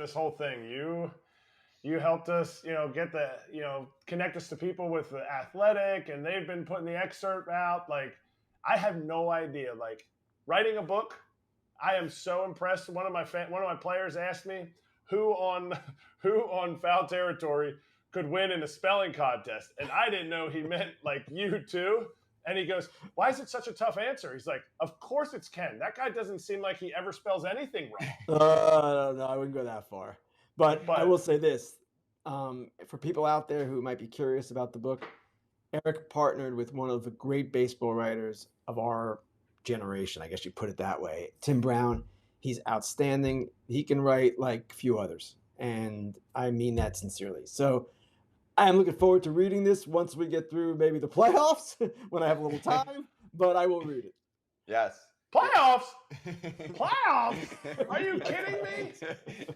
this whole thing. You helped us, get connect us to people with the Athletic, and they've been putting the excerpt out. Like, I have no idea. Like, writing a book, I am so impressed. One of my players asked me who on foul territory could win in a spelling contest, and I didn't know he meant like you too. And he goes, "Why is it such a tough answer?" He's like, "Of course it's Ken. That guy doesn't seem like he ever spells anything wrong." No, I wouldn't go that far. But I will say this. For people out there who might be curious about the book, Eric partnered with one of the great baseball writers of our generation, I guess you put it that way, Tim Brown. He's outstanding. He can write like few others, and I mean that sincerely. So I am looking forward to reading this once we get through maybe the playoffs when I have a little time, but I will read it. Yes. Playoffs? Playoffs? Are you kidding me?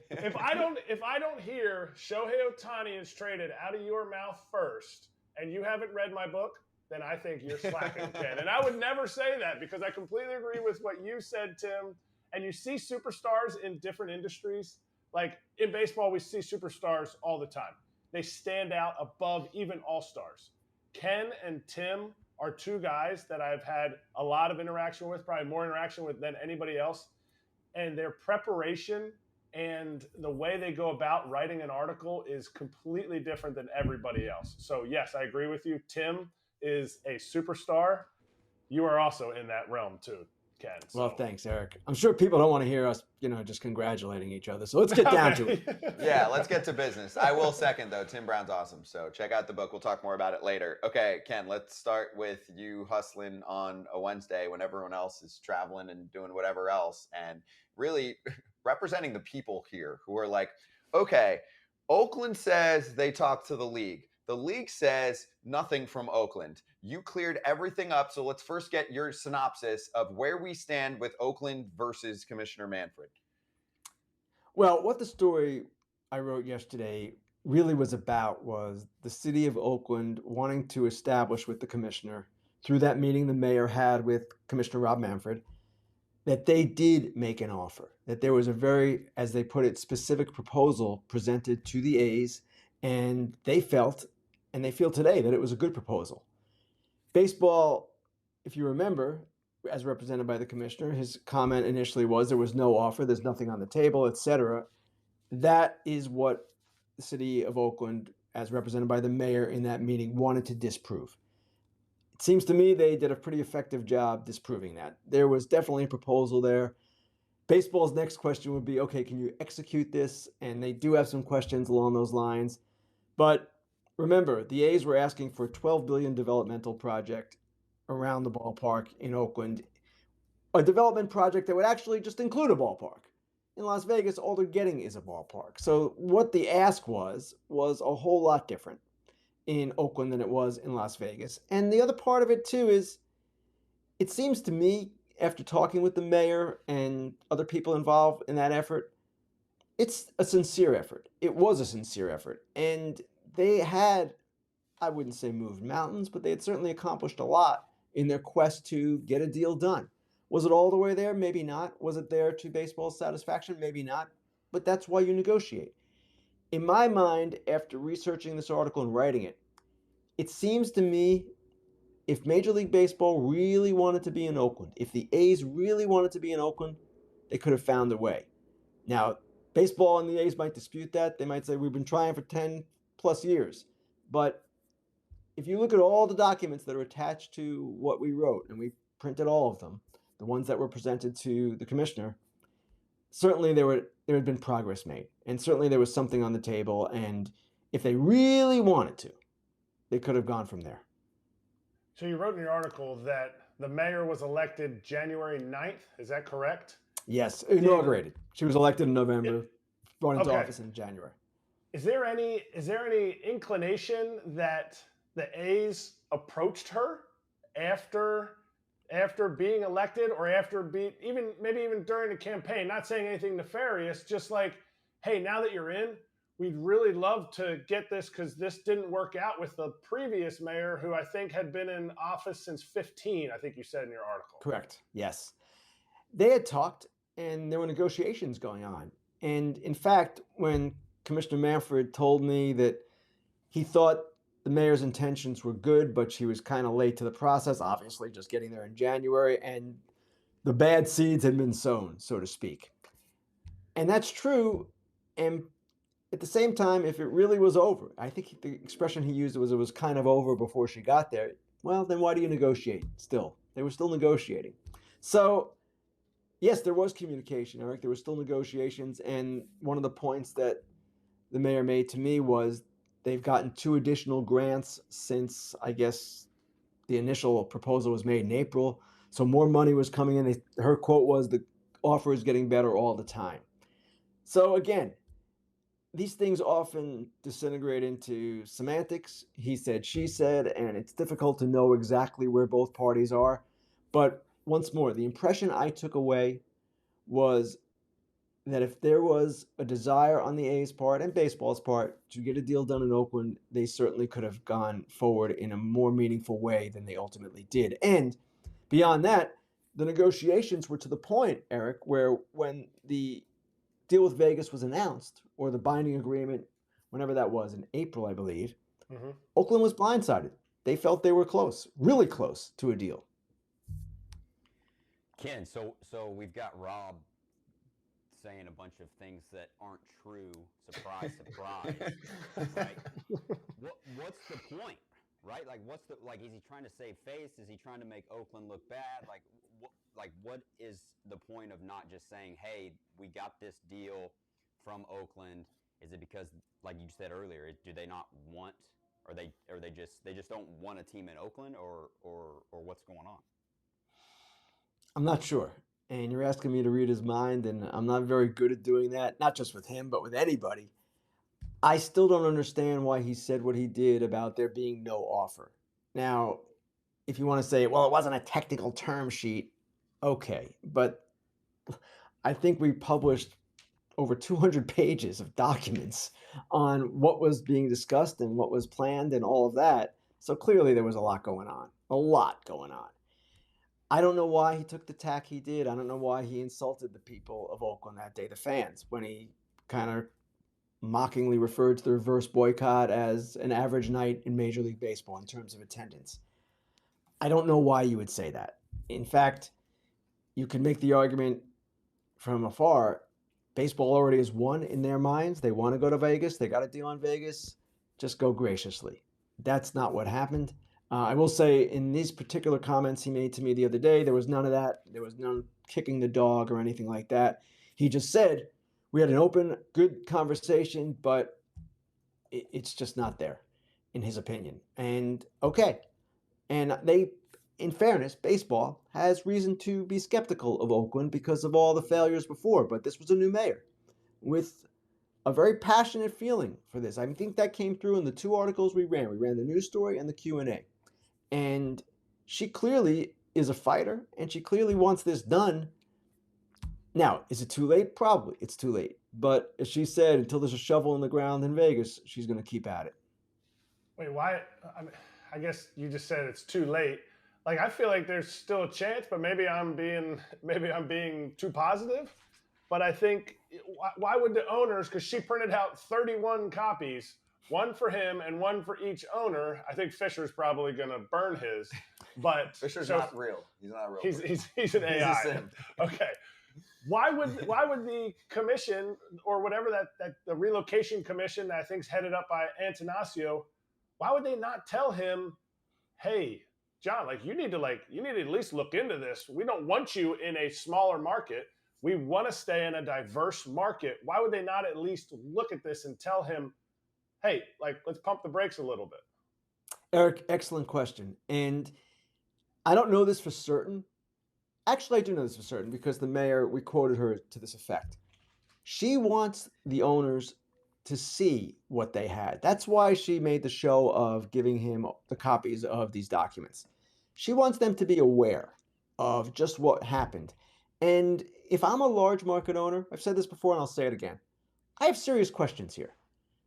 If I don't hear Shohei Ohtani is traded out of your mouth first, and you haven't read my book, then I think you're slacking, Ken. And I would never say that because I completely agree with what you said, Tim. And you see superstars in different industries. Like in baseball, we see superstars all the time. They stand out above even all-stars. Ken and Tim are two guys that I've had a lot of interaction with, probably more interaction with than anybody else. And their preparation and the way they go about writing an article is completely different than everybody else. So yes, I agree with you. Tim is a superstar. You are also in that realm too, Ken. So. Well, thanks, Eric. I'm sure people don't want to hear us, just congratulating each other. So let's get down to it. Yeah, let's get to business. I will second, though. Tim Brown's awesome. So check out the book. We'll talk more about it later. Okay, Ken, let's start with you hustling on a Wednesday when everyone else is traveling and doing whatever else, and really representing the people here who are like, okay, Oakland says they talked to the league. The league says nothing from Oakland. You cleared everything up, so let's first get your synopsis of where we stand with Oakland versus Commissioner Manfred. Well, what the story I wrote yesterday really was about was the city of Oakland wanting to establish with the commissioner, through that meeting the mayor had with Commissioner Rob Manfred, that they did make an offer, that there was a very, as they put it, specific proposal presented to the A's, and they felt, and they feel today, that it was a good proposal. Baseball, if you remember, as represented by the commissioner, his comment initially was there was no offer, there's nothing on the table, etc. That is what the city of Oakland, as represented by the mayor in that meeting, wanted to disprove. It seems to me they did a pretty effective job disproving that. There was definitely a proposal there. Baseball's next question would be, okay, can you execute this? And they do have some questions along those lines. But remember, the A's were asking for a $12 billion developmental project around the ballpark in Oakland, a development project that would actually just include a ballpark. In Las Vegas, all they're getting is a ballpark. So what the ask was a whole lot different in Oakland than it was in Las Vegas. And the other part of it, too, is it seems to me, after talking with the mayor and other people involved in that effort, it's a sincere effort. It was a sincere effort. And they had, I wouldn't say moved mountains, but they had certainly accomplished a lot in their quest to get a deal done. Was it all the way there? Maybe not. Was it there to baseball's satisfaction? Maybe not. But that's why you negotiate. In my mind, after researching this article and writing it, it seems to me if Major League Baseball really wanted to be in Oakland, if the A's really wanted to be in Oakland, they could have found a way. Now, baseball and the A's might dispute that. They might say, we've been trying for 10 plus years. But if you look at all the documents that are attached to what we wrote, and we printed all of them, the ones that were presented to the commissioner, certainly there had been progress made. And certainly there was something on the table. And if they really wanted to, they could have gone from there. So you wrote in your article that the mayor was elected January 9th. Is that correct? Yes, inaugurated. She was elected in November, brought into office in January. Is there any inclination that the A's approached her after being elected, or maybe even during the campaign, not saying anything nefarious, just like, hey, now that you're in, we'd really love to get this because this didn't work out with the previous mayor, who I think had been in office since 2015, I think you said in your article. Correct. Yes. They had talked, and there were negotiations going on. And in fact, when Commissioner Manfred told me that he thought the mayor's intentions were good, but she was kind of late to the process, obviously just getting there in January, and the bad seeds had been sown, so to speak. And that's true. And at the same time, if it really was over, I think the expression he used was it was kind of over before she got there. Well, then why do you negotiate still? They were still negotiating. So, yes, there was communication, Eric. There were still negotiations. And one of the points that the mayor made to me was they've gotten 2 additional grants since, I guess, the initial proposal was made in April. So more money was coming in. Her quote was, the offer is getting better all the time. So again, these things often disintegrate into semantics, he said, she said, and it's difficult to know exactly where both parties are. But once more, the impression I took away was that if there was a desire on the A's part and baseball's part to get a deal done in Oakland, they certainly could have gone forward in a more meaningful way than they ultimately did. And beyond that, the negotiations were to the point, Eric, where when the deal with Vegas was announced, or the binding agreement, whenever that was, in April, I believe, Oakland was blindsided. They felt they were close, really close to a deal. Ken, so we've got Rob saying a bunch of things that aren't true. Surprise, surprise. Right? What's the point? Right? Like, is he trying to save face? Is he trying to make Oakland look bad? What is the point of not just saying, hey, we got this deal from Oakland? Is it because, like you said earlier, do they not want, or they just don't want a team in Oakland, or what's going on? I'm not sure. And you're asking me to read his mind, and I'm not very good at doing that, not just with him, but with anybody. I still don't understand why he said what he did about there being no offer. Now, if you want to say, well, it wasn't a technical term sheet, okay. But I think we published over 200 pages of documents on what was being discussed and what was planned and all of that. So clearly there was a lot going on. I don't know why he took the tack he did. I don't know why he insulted the people of Oakland that day, the fans, when he kind of mockingly referred to the reverse boycott as an average night in Major League Baseball in terms of attendance. I don't know why you would say that. In fact, you can make the argument from afar, baseball already has won in their minds. They want to go to Vegas. They got a deal in Vegas. Just go graciously. That's not what happened. I will say in these particular comments he made to me the other day, there was none of that. There was none kicking the dog or anything like that. He just said, we had an open, good conversation, but it's just not there, in his opinion. And okay. And they, in fairness, baseball has reason to be skeptical of Oakland because of all the failures before. But this was a new mayor with a very passionate feeling for this. I think that came through in the 2 articles we ran. We ran the news story and the Q&A. And she clearly is a fighter, and she clearly wants this done. Now, is it too late? Probably it's too late. But as she said, until there's a shovel in the ground in Vegas, she's going to keep at it. Wait, why? I guess you just said it's too late. Like, I feel like there's still a chance, but maybe I'm being too positive. But I think, why would the owners, because she printed out 31 copies, one for him and one for each owner. I think Fisher's probably going to burn his. But Fisher's not real. He's not real. He's an AI. Okay. Why would the commission, or whatever that the relocation commission that I think is headed up by Antanasio, why would they not tell him, hey, John, you need to at least look into this. We don't want you in a smaller market. We want to stay in a diverse market. Why would they not at least look at this and tell him, hey, let's pump the brakes a little bit? Eric, excellent question. And I don't know this for certain. Actually, I do know this for certain because the mayor, we quoted her to this effect. She wants the owners to see what they had. That's why she made the show of giving him the copies of these documents. She wants them to be aware of just what happened. And if I'm a large market owner, I've said this before and I'll say it again, I have serious questions here.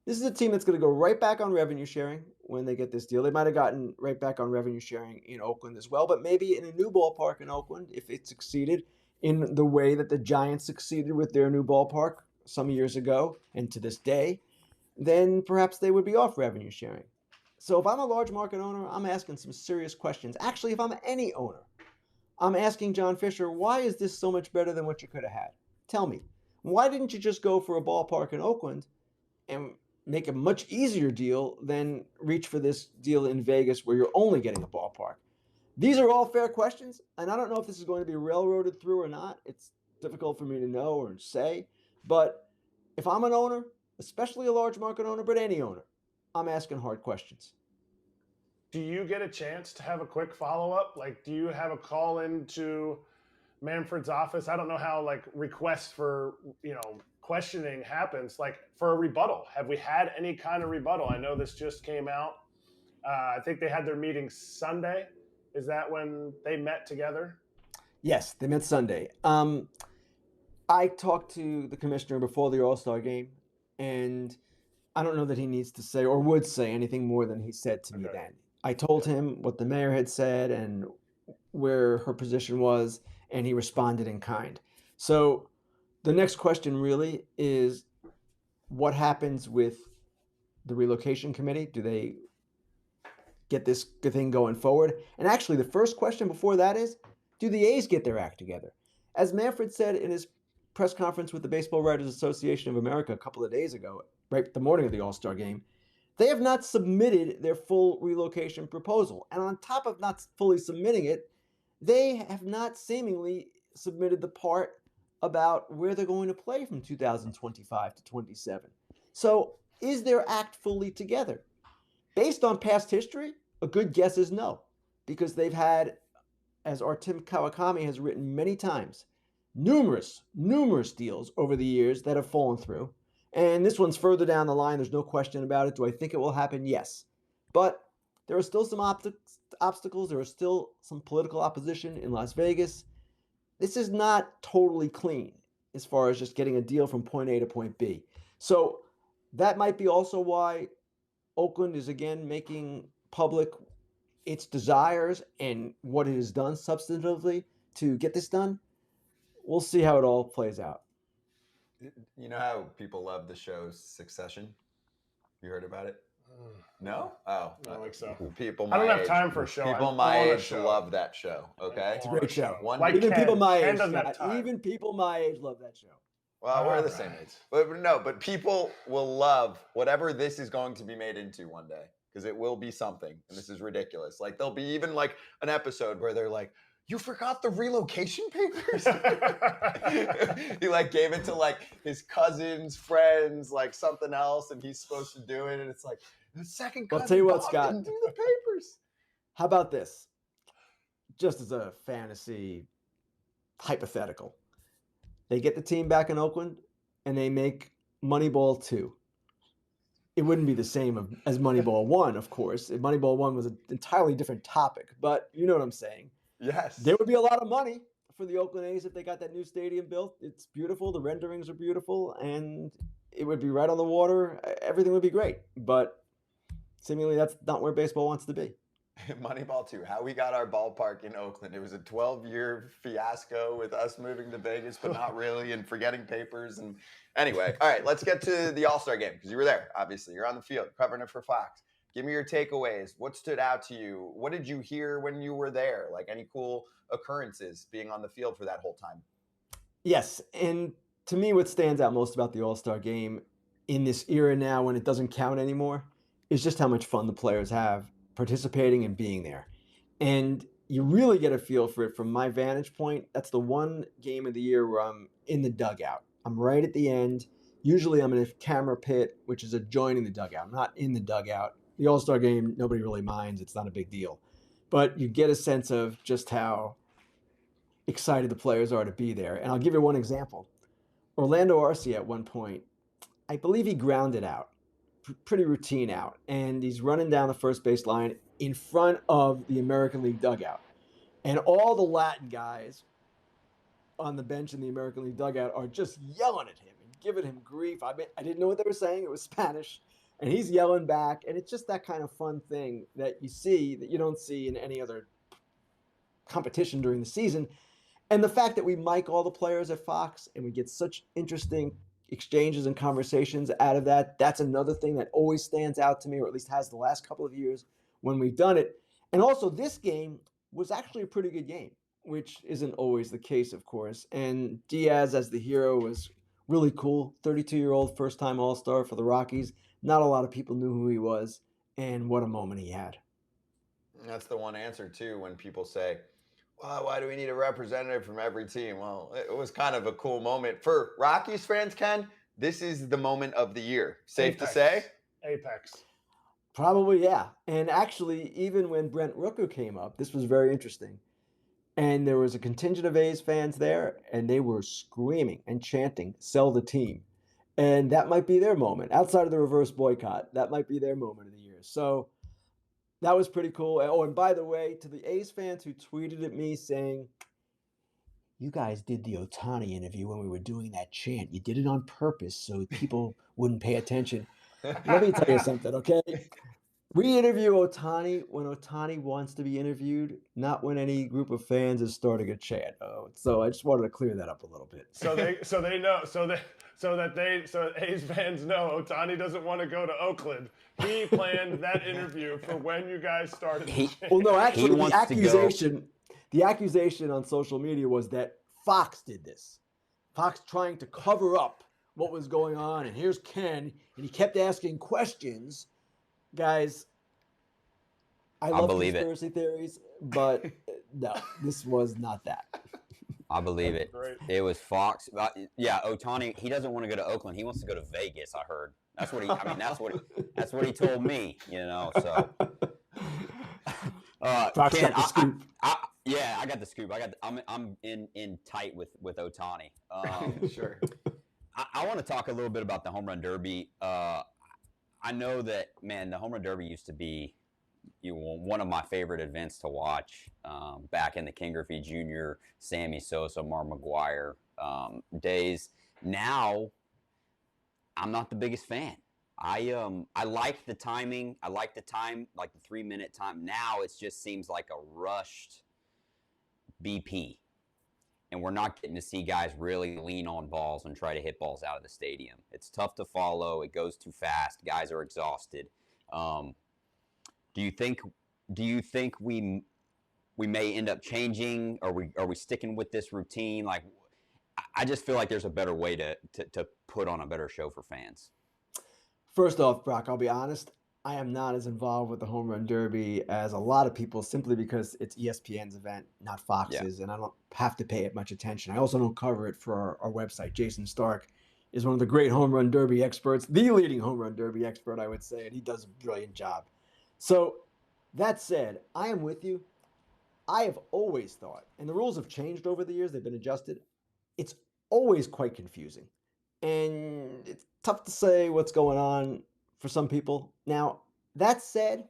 This is a team that's going to go right back on revenue sharing when they get this deal. They might have gotten right back on revenue sharing in Oakland as well, but maybe in a new ballpark in Oakland, if it succeeded in the way that the Giants succeeded with their new ballpark some years ago and to this day, then perhaps they would be off revenue sharing. So if I'm a large market owner, I'm asking some serious questions. Actually, if I'm any owner, I'm asking John Fisher, why is this so much better than what you could have had? Tell me, why didn't you just go for a ballpark in Oakland and make a much easier deal than reach for this deal in Vegas where you're only getting a ballpark? These are all fair questions, and I don't know if this is going to be railroaded through or not. It's difficult for me to know or say, but if I'm an owner, especially a large market owner, but any owner, I'm asking hard questions. Do you get a chance to have a quick follow-up? Like, do you have a call into Manfred's office? I don't know how like requests for, questioning happens, like for a rebuttal. Have we had any kind of rebuttal? I know this just came out. I think they had their meeting Sunday. Is that when they met together? Yes, they met Sunday. I talked to the commissioner before the All-Star game, and I don't know that he needs to say or would say anything more than he said to me then. I told him what the mayor had said and where her position was, and he responded in kind. So the next question really is, what happens with the relocation committee? Do they get this thing going forward? And actually, the first question before that is, do the A's get their act together? As Manfred said in his press conference with the Baseball Writers Association of America a couple of days ago, right the morning of the All-Star game, they have not submitted their full relocation proposal. And on top of not fully submitting it, they have not seemingly submitted the part about where they're going to play from 2025 to 27. So is their act fully together? Based on past history, a good guess is no, because they've had, as our Tim Kawakami has written many times, numerous deals over the years that have fallen through. And this one's further down the line. There's no question about it. Do I think it will happen? Yes. But there are still some obstacles. There is still some political opposition in Las Vegas. This is not totally clean as far as just getting a deal from point A to point B. So that might be also why Oakland is again making public its desires and what it has done substantively to get this done. We'll see how it all plays out. You know how people love the show Succession? You heard about it? No? Oh. I don't think so. People I my don't have age, time for a show. people I'm my on a age show. love that show, okay? It's a great show. Like Even Ken. people my Ken age, doesn't have Scott, time. even people my age love that show. Well, we're the Alright. same age. But people will love whatever this is going to be made into one day, because it will be something, and this is ridiculous. Like, there'll be even like an episode where they're like, you forgot the relocation papers? He like gave it to like his cousins, friends, like something else, and he's supposed to do it, and it's like, the second cousin I'll tell you what, Bob Scott. didn't do the papers. How about this? Just as a fantasy hypothetical. They get the team back in Oakland and they make Moneyball 2. It wouldn't be the same as Moneyball 1, of course. Moneyball 1 was an entirely different topic, but you know what I'm saying. Yes. There would be a lot of money for the Oakland A's if they got that new stadium built. It's beautiful. The renderings are beautiful, and it would be right on the water. Everything would be great, but seemingly that's not where baseball wants to be. Moneyball 2, how we got our ballpark in Oakland. It was a 12-year fiasco with us moving to Vegas, but not really, and forgetting papers. And anyway, all right, let's get to the All-Star game, because you were there, obviously. You're on the field, covering it for Fox. Give me your takeaways. What stood out to you? What did you hear when you were there? Like, any cool occurrences being on the field for that whole time? Yes, and to me, what stands out most about the All-Star game in this era now when it doesn't count anymore is just how much fun the players have participating and being there. And you really get a feel for it from my vantage point. That's the one game of the year where I'm in the dugout. I'm right at the end. Usually I'm in a camera pit, which is adjoining the dugout. I'm not in the dugout. The All-Star game, nobody really minds. It's not a big deal. But you get a sense of just how excited the players are to be there. And I'll give you one example. Orlando Arce at one point, I believe he grounded out. Pretty routine out, and he's running down the first base line in front of the American League dugout, and all the Latin guys on the bench in the American League dugout are just yelling at him and giving him grief. I mean, I didn't know what they were saying. It was Spanish, and he's yelling back, and it's just that kind of fun thing that you see that you don't see in any other competition during the season. And the fact that we mic all the players at Fox and we get such interesting exchanges and conversations out of that. That's another thing that always stands out to me, or at least has the last couple of years when we've done it. And also, this game was actually a pretty good game, which isn't always the case, of course. And Diaz as the hero was really cool. 32-year-old first-time All-Star for the Rockies. Not a lot of people knew who he was, and what a moment he had. That's the one answer, too, when people say, well, why do we need a representative from every team? Well, it was kind of a cool moment. For Rockies fans, Ken, this is the moment of the year. Safe to say? Apex. Probably, yeah. And actually, even when Brent Rooker came up, this was very interesting. And there was a contingent of A's fans there, and they were screaming and chanting, "Sell the team." And that might be their moment. Outside of the reverse boycott, that might be their moment of the year. So that was pretty cool. Oh, and by the way, to the A's fans who tweeted at me saying, "You guys did the Ohtani interview when we were doing that chant. You did it on purpose so people wouldn't pay attention." Let me tell you something, okay? We interview Ohtani when Ohtani wants to be interviewed, not when any group of fans is starting a chant. So I just wanted to clear that up a little bit. So A's fans know Ohtani doesn't want to go to Oakland. He planned that interview for when you guys started. Well, no, actually, the accusation on social media was that Fox did this. Fox trying to cover up what was going on, and here's Ken, and he kept asking questions. Guys, I love conspiracy theories, but no, this was not that. I believe it. Great. It was Fox. Yeah, Ohtani. He doesn't want to go to Oakland. He wants to go to Vegas. I heard. That's what he. I mean, that's what he told me. You know. So. Fox Ken, got the scoop. Yeah, I got the scoop. I'm in tight with Ohtani. Sure. I want to talk a little bit about the home run derby. I know that, man, the home run derby used to be one of my favorite events to watch back in the Ken Griffey Jr., Sammy Sosa, Mark McGwire days. Now, I'm not the biggest fan. I like the timing. I like the time, like the 3-minute time. Now it just seems like a rushed BP. And we're not getting to see guys really lean on balls and try to hit balls out of the stadium. It's tough to follow. It goes too fast. Guys are exhausted. Do you think we may end up changing? Are we sticking with this routine? Like, I just feel like there's a better way to put on a better show for fans. First off, Brock, I'll be honest. I am not as involved with the home run derby as a lot of people, simply because it's ESPN's event, not Fox's, and I don't have to pay it much attention. I also don't cover it for our website. Jason Stark is one of the great home run derby experts, the leading home run derby expert, I would say, and he does a brilliant job. So that said, I am with you. I have always thought, and the rules have changed over the years, they've been adjusted, it's always quite confusing. And it's tough to say what's going on for some people. Now, that said,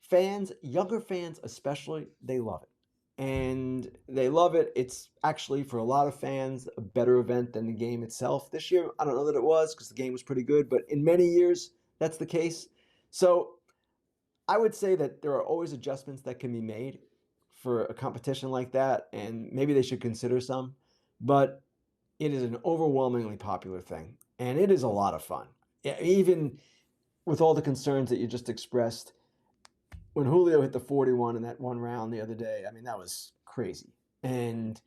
fans, younger fans especially, they love it. And they love it. It's actually, for a lot of fans, a better event than the game itself. This year, I don't know that it was, because the game was pretty good, but in many years, that's the case. So I would say that there are always adjustments that can be made for a competition like that, and maybe they should consider some. But it is an overwhelmingly popular thing, and it is a lot of fun. Even with all the concerns that you just expressed, when Julio hit the 41 in that one round the other day, I mean, that was crazy. And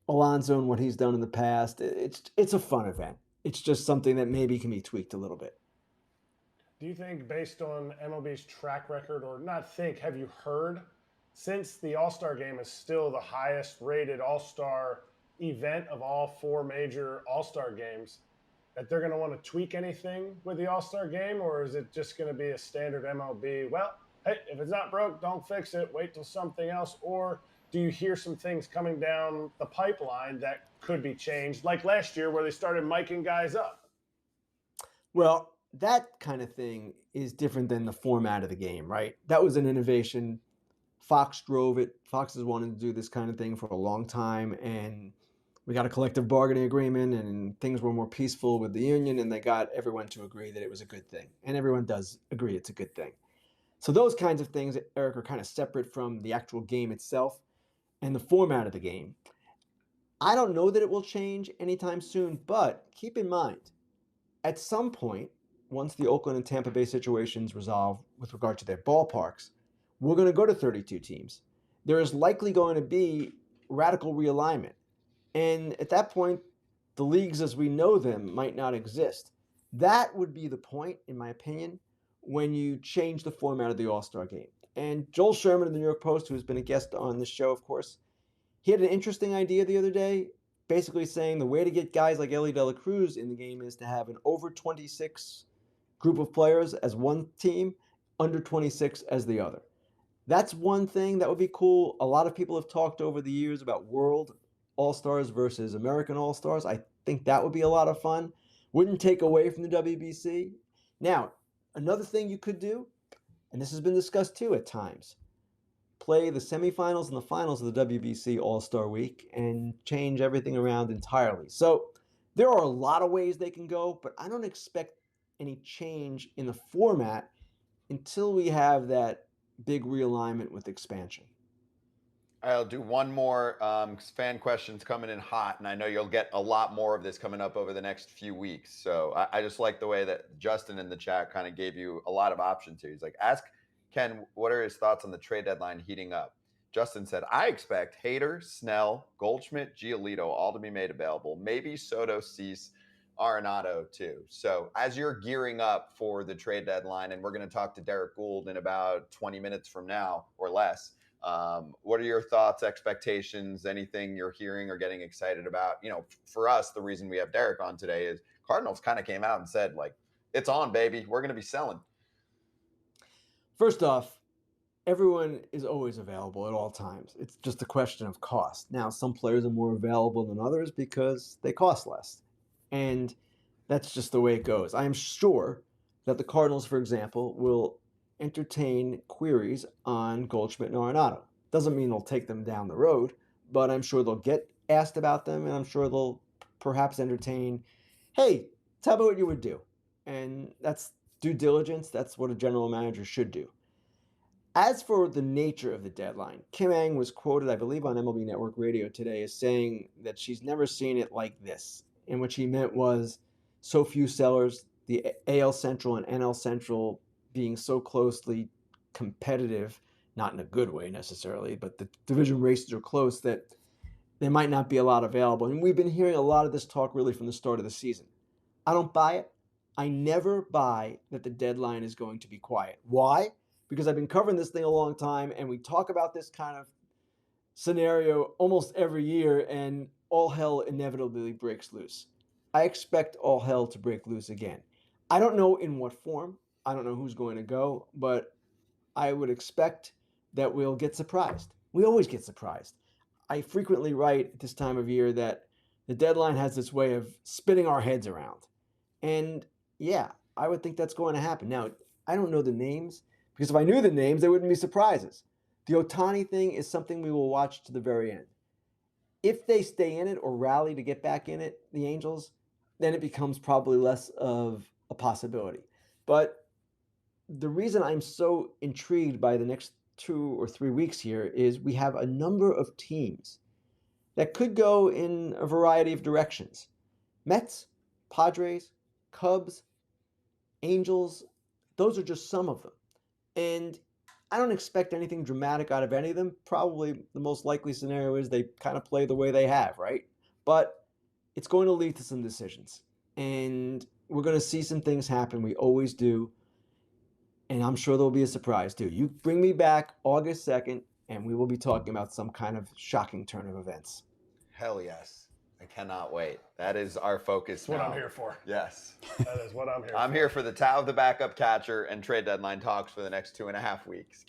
Alonso and what he's done in the past, it's a fun event. It's just something that maybe can be tweaked a little bit. Do you think, based on MLB's track record, or not think, have you heard, since the All-Star game is still the highest rated All-Star event of all 4 major All-Star games, that they're going to want to tweak anything with the All-Star game? Or is it just going to be a standard MLB, well, hey, if it's not broke, don't fix it, wait till something else? Or do you hear some things coming down the pipeline that could be changed, like last year where they started miking guys up? Well, that kind of thing is different than the format of the game, right? That was an innovation. Fox drove it. Fox has wanted to do this kind of thing for a long time, and we got a collective bargaining agreement, and things were more peaceful with the union, and they got everyone to agree that it was a good thing. And everyone does agree it's a good thing. So those kinds of things, Eric, are kind of separate from the actual game itself and the format of the game. I don't know that it will change anytime soon, but keep in mind, at some point, once the Oakland and Tampa Bay situations resolve with regard to their ballparks, we're going to go to 32 teams. There is likely going to be radical realignment. And at that point, the leagues as we know them might not exist. That would be the point, in my opinion, when you change the format of the All-Star game. And Joel Sherman of the New York Post, who's been a guest on this show, of course, he had an interesting idea the other day, basically saying the way to get guys like Ellie De La Cruz in the game is to have an over 26 group of players as one team, under 26 as the other. That's one thing that would be cool. A lot of people have talked over the years about World All-Stars versus American All-Stars. I think that would be a lot of fun. Wouldn't take away from the WBC. Now, another thing you could do, and this has been discussed too at times, play the semifinals and the finals of the WBC All-Star Week and change everything around entirely. So there are a lot of ways they can go, but I don't expect any change in the format until we have that big realignment with expansion. I'll do one more. Fan questions coming in hot, and I know you'll get a lot more of this coming up over the next few weeks. So I just like the way that Justin in the chat kind of gave you a lot of options here. He's like, ask Ken, what are his thoughts on the trade deadline heating up? Justin said, I expect Hader, Snell, Goldschmidt, Giolito all to be made available. Maybe Soto, Cease, Arenado too. So as you're gearing up for the trade deadline, and we're going to talk to Derek Gould in about 20 minutes from now or less, what are your thoughts, expectations, anything you're hearing or getting excited about? You know, for us, the reason we have Derek on today is Cardinals kind of came out and said, like, it's on, baby. We're going to be selling. First off, everyone is always available at all times. It's just a question of cost. Now, some players are more available than others because they cost less. And that's just the way it goes. I am sure that the Cardinals, for example, will entertain queries on Goldschmidt and Arenado. Doesn't mean they'll take them down the road, but I'm sure they'll get asked about them, and I'm sure they'll perhaps entertain, hey, tell me what you would do. And that's due diligence. That's what a general manager should do. As for the nature of the deadline, Kim Ng was quoted, I believe, on MLB Network Radio today as saying that she's never seen it like this. And what she meant was so few sellers, the AL Central and NL Central being so closely competitive, not in a good way necessarily, but the division races are close that there might not be a lot available. And we've been hearing a lot of this talk really from the start of the season. I don't buy it. I never buy that the deadline is going to be quiet. Why? Because I've been covering this thing a long time, and we talk about this kind of scenario almost every year, and all hell inevitably breaks loose. I expect all hell to break loose again. I don't know in what form. I don't know who's going to go, but I would expect that we'll get surprised. We always get surprised. I frequently write at this time of year that the deadline has this way of spinning our heads around. And yeah, I would think that's going to happen. Now, I don't know the names, because if I knew the names, there wouldn't be surprises. The Ohtani thing is something we will watch to the very end. If they stay in it or rally to get back in it, the Angels, then it becomes probably less of a possibility. But the reason I'm so intrigued by the next 2 or 3 weeks here is we have a number of teams that could go in a variety of directions. Mets, Padres, Cubs, Angels, those are just some of them. And I don't expect anything dramatic out of any of them. Probably the most likely scenario is they kind of play the way they have, right? But it's going to lead to some decisions. And we're going to see some things happen. We always do. And I'm sure there'll be a surprise too. You bring me back August 2nd, and we will be talking about some kind of shocking turn of events. Hell yes. I cannot wait. That is our focus. That's what I'm here for. Yes. That is what I'm here for. I'm here for the Tao of the backup catcher and trade deadline talks for the next 2.5 weeks.